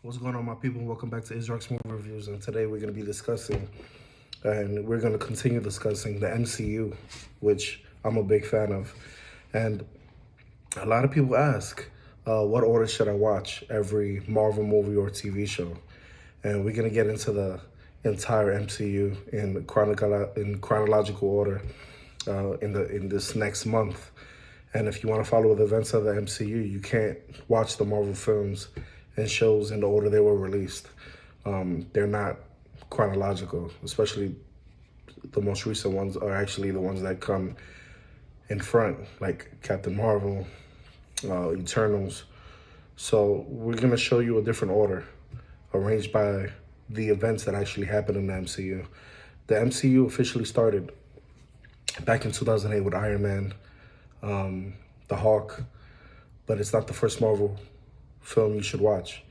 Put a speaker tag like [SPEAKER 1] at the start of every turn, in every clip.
[SPEAKER 1] What's going on, my people? Welcome back to Israel's Movie Reviews, and today we're going to be discussing, and we're going to continue discussing the MCU, which I'm a big fan of. And a lot of people ask, what order should I watch every Marvel movie or TV show? And we're going to get into the entire MCU in chronological order in this next month. And if you want to follow the events of the MCU, you can't watch the Marvel films and shows in the order they were released. They're not chronological, especially the most recent ones are actually the ones that come in front, like Captain Marvel, Eternals. So we're going to show you a different order arranged by the events that actually happened in the MCU. The MCU officially started back in 2008 with Iron Man, the Hulk, but it's not the first Marvel film you should watch.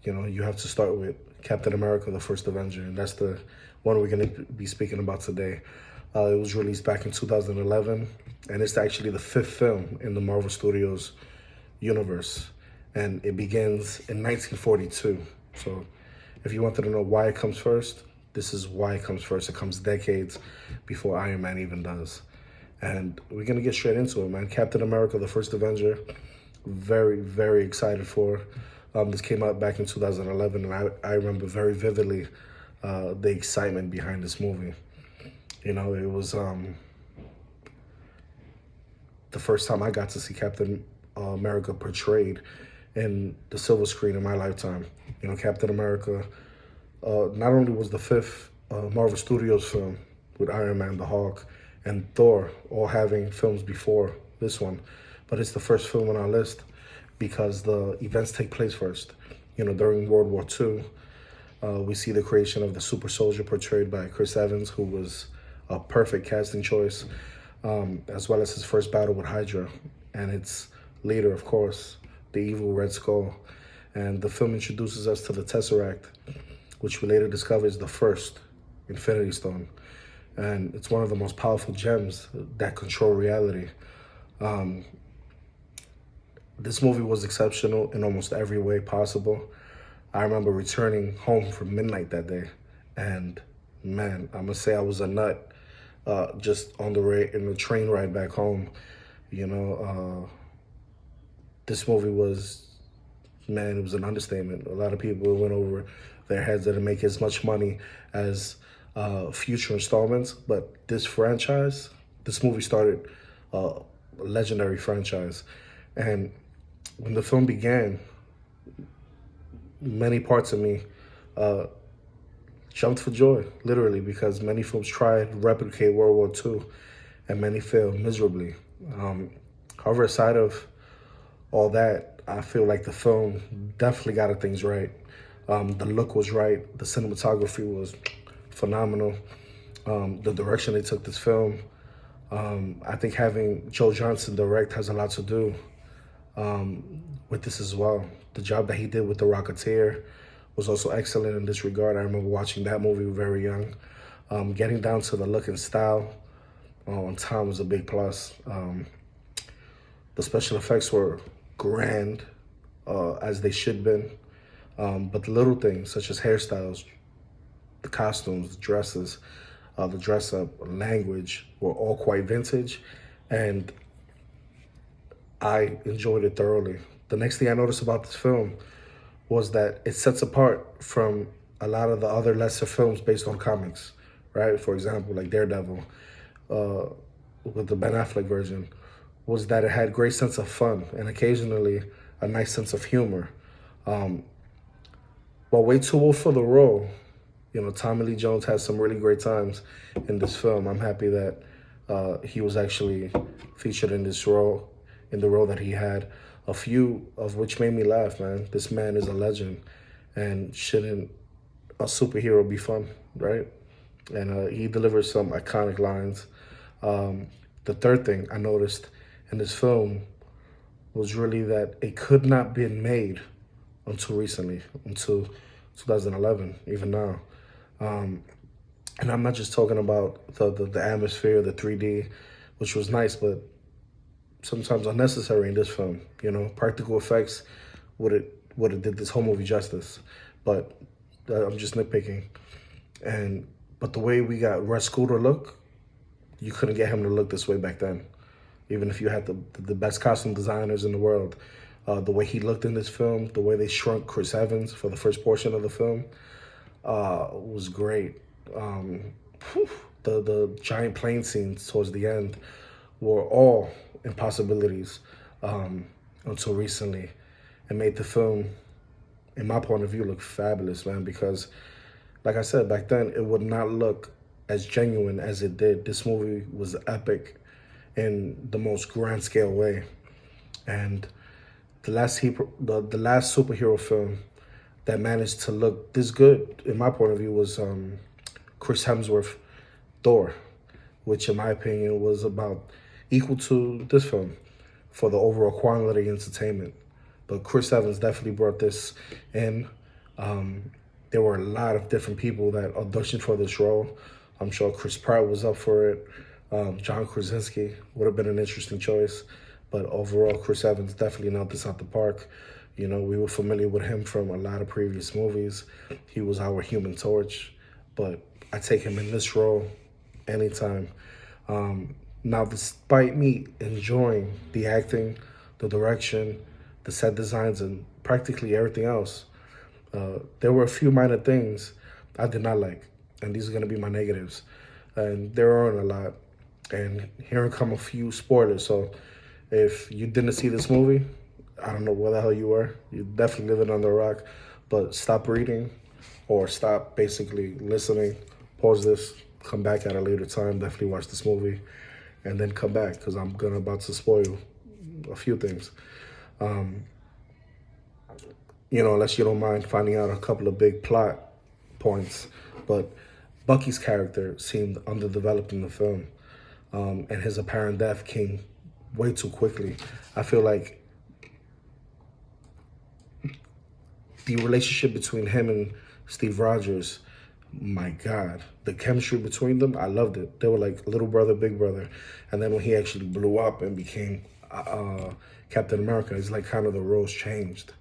[SPEAKER 1] You know, you have to start with Captain America, the first Avenger, and that's the one we're going to be speaking about today. It was released back in 2011, and it's actually the fifth film in the Marvel Studios universe, and it begins in 1942. So if you wanted to know why it comes first, this is why it comes first. It comes decades before Iron Man even does. And we're going to get straight into it, man. Captain America, the first Avenger, very, very excited for. This came out back in 2011, and I remember very vividly the excitement behind this movie. You know, it was the first time I got to see Captain America portrayed in the silver screen in my lifetime. You know, Captain America not only was the fifth Marvel Studios film with Iron Man, the Hulk, and Thor all having films before this one, but it's the first film on our list because the events take place first. You know, during World War II, we see the creation of the super soldier portrayed by Chris Evans, who was a perfect casting choice, as well as his first battle with HYDRA and its leader, of course, the evil Red Skull. And the film introduces us to the Tesseract, which we later discover is the first Infinity Stone. And it's one of the most powerful gems that control reality. This movie was exceptional in almost every way possible. I remember returning home from midnight that day, and man, I must say I was a nut just on in the train ride back home. You know, this movie was, man, it was an understatement. A lot of people went over their heads that it make as much money as future installments, but this movie started a legendary franchise. And when the film began, many parts of me jumped for joy, literally, because many films tried to replicate World War II, and many failed miserably. However, aside of all that, I feel like the film definitely got things right. The look was right. The cinematography was phenomenal. The direction they took this film, I think having Joe Johnston direct has a lot to do with this as well. The job that he did with The Rocketeer was also excellent in this regard. I remember watching that movie very young. Getting down to the look and style on time was a big plus. The special effects were grand, as they should have been. But the little things, such as hairstyles, the costumes, the dresses, the dress-up, language, were all quite vintage, and I enjoyed it thoroughly. The next thing I noticed about this film was that it sets apart from a lot of the other lesser films based on comics, right? For example, like Daredevil, with the Ben Affleck version, was that it had great sense of fun and occasionally a nice sense of humor. While way too old for the role, you know, Tommy Lee Jones had some really great times in this film. I'm happy that he was actually featured in this role, in the role that he had, a few of which made me laugh, man. This man is a legend, and shouldn't a superhero be fun, right? And he delivered some iconic lines. The third thing I noticed in this film was really that it could not be made until recently, until 2011, even now. And I'm not just talking about the atmosphere, the 3D, which was nice, but sometimes unnecessary in this film. You know, practical effects would would have did this whole movie justice. But I'm just nitpicking. But the way we got Red Skull to look, you couldn't get him to look this way back then. Even if you had the best costume designers in the world. The way he looked in this film, the way they shrunk Chris Evans for the first portion of the film was great. The giant plane scenes towards the end were all impossibilities until recently. It made the film, in my point of view, look fabulous, man, because, like I said, back then, it would not look as genuine as it did. This movie was epic in the most grand scale way. And the last superhero film that managed to look this good, in my point of view, was Chris Hemsworth, Thor, which in my opinion was about equal to this film for the overall quality entertainment. But Chris Evans definitely brought this in. There were a lot of different people that auditioned for this role. I'm sure Chris Pratt was up for it. John Krasinski would have been an interesting choice. But overall, Chris Evans definitely knocked this out the park. You know, we were familiar with him from a lot of previous movies. He was our Human Torch. But I take him in this role anytime. Now, despite me enjoying the acting, the direction, the set designs, and practically everything else, there were a few minor things I did not like. And these are going to be my negatives. And there aren't a lot. And here come a few spoilers. So if you didn't see this movie, I don't know where the hell you were. You're definitely living under a rock. But stop reading or stop basically listening. Pause this. Come back at a later time. Definitely watch this movie. And then come back because I'm about to spoil a few things. You know, unless you don't mind finding out a couple of big plot points. But Bucky's character seemed underdeveloped in the film. And his apparent death came way too quickly. I feel like the relationship between him and Steve Rogers, my God, the chemistry between them, I loved it. They were like little brother, big brother. And then when he actually blew up and became Captain America, it's like kind of the roles changed.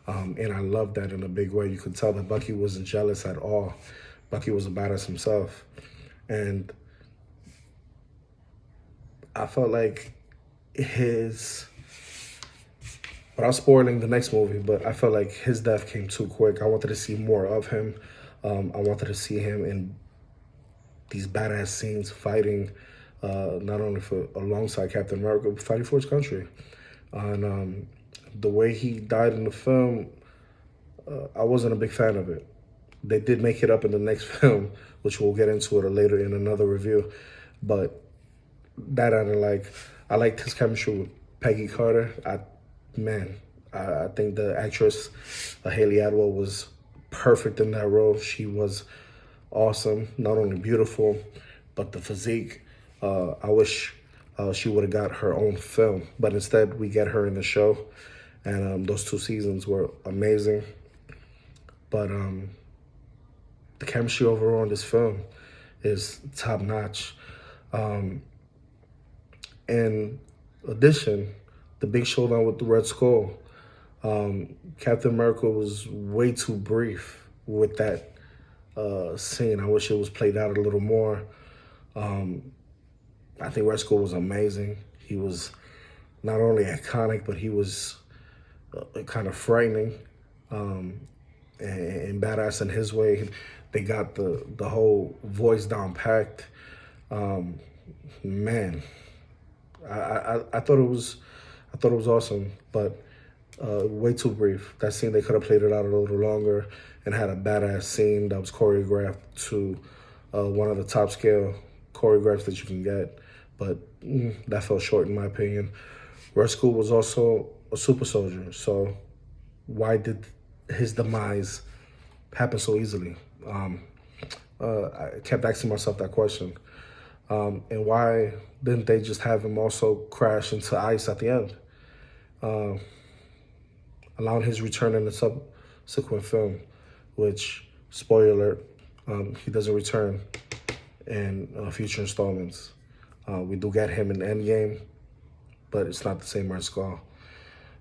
[SPEAKER 1] And I loved that in a big way. You could tell that Bucky wasn't jealous at all. Bucky was a badass himself. And I felt like without spoiling the next movie, but I felt like his death came too quick. I wanted to see more of him. I wanted to see him in these badass scenes fighting, not only alongside Captain America, but fighting for his country. And the way he died in the film, I wasn't a big fan of it. They did make it up in the next film, which we'll get into it later in another review. But that I didn't like. I liked his chemistry with Peggy Carter. I think the actress, Hayley Atwell, was perfect in that role. She was awesome, not only beautiful, but the physique. I wish she would have got her own film, but instead we get her in the show. And those 2 seasons were amazing. But the chemistry overall in this film is top notch. In addition, the big showdown with the Red Skull, Captain America was way too brief with that scene. I wish it was played out a little more. I think Red Skull was amazing. He was not only iconic, but he was kind of frightening and badass in his way. They got the whole voice down packed. Man, I thought it was awesome, but way too brief. That scene, they could have played it out a little longer and had a badass scene that was choreographed to one of the top scale choreographs that you can get. But that fell short in my opinion. Red Skull was also a super soldier, so why did his demise happen so easily? I kept asking myself that question. And why didn't they just have him also crash into ice at the end? Allowing his return in the subsequent film, which, spoiler alert, he doesn't return in future installments. We do get him in Endgame, but it's not the same Red Skull.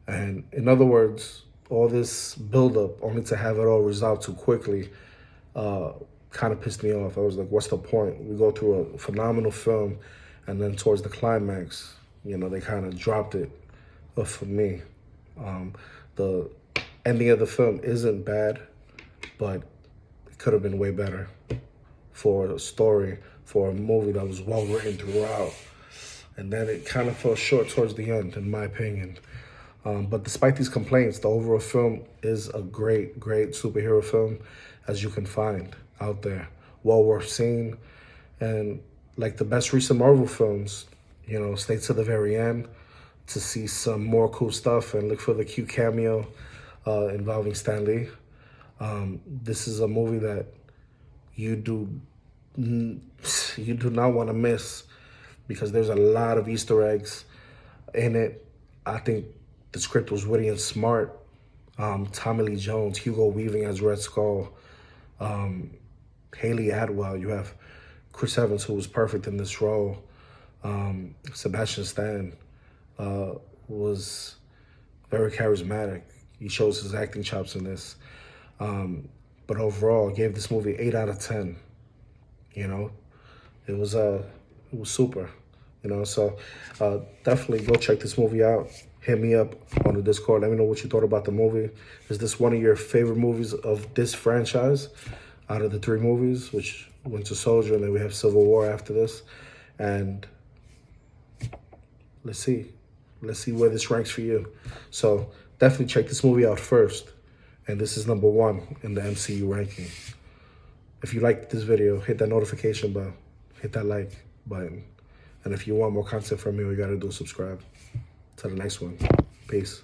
[SPEAKER 1] And in other words, all this buildup only to have it all resolved too quickly kind of pissed me off. I was like, what's the point? We go through a phenomenal film, and then towards the climax, you know, they kind of dropped it for me. The ending of the film isn't bad, but it could have been way better for a story, for a movie that was well written throughout. And then it kind of fell short towards the end, in my opinion. But despite these complaints, the overall film is a great, great superhero film as you can find out there. Well worth seeing. And like the best recent Marvel films, you know, stay to the very end to see some more cool stuff and look for the cute cameo involving Stanley. This is a movie that you do not want to miss because there's a lot of Easter eggs in it. I think the script was witty and smart. Tommy Lee Jones, Hugo Weaving as Red Skull, Hayley Atwell. You have Chris Evans, who was perfect in this role. Sebastian Stan was very charismatic. He shows his acting chops in this. But overall, I gave this movie 8 out of 10. You know, it was super. You know, so definitely go check this movie out. Hit me up on the Discord. Let me know what you thought about the movie. Is this one of your favorite movies of this franchise out of the 3 movies, which Winter Soldier, and then we have Civil War after this? And let's see where this ranks for you. So definitely check this movie out first. And this is number 1 in the MCU ranking. If you liked this video, hit that notification bell, hit that like button. And if you want more content from me, all you gotta do is subscribe. Till the next one. Peace.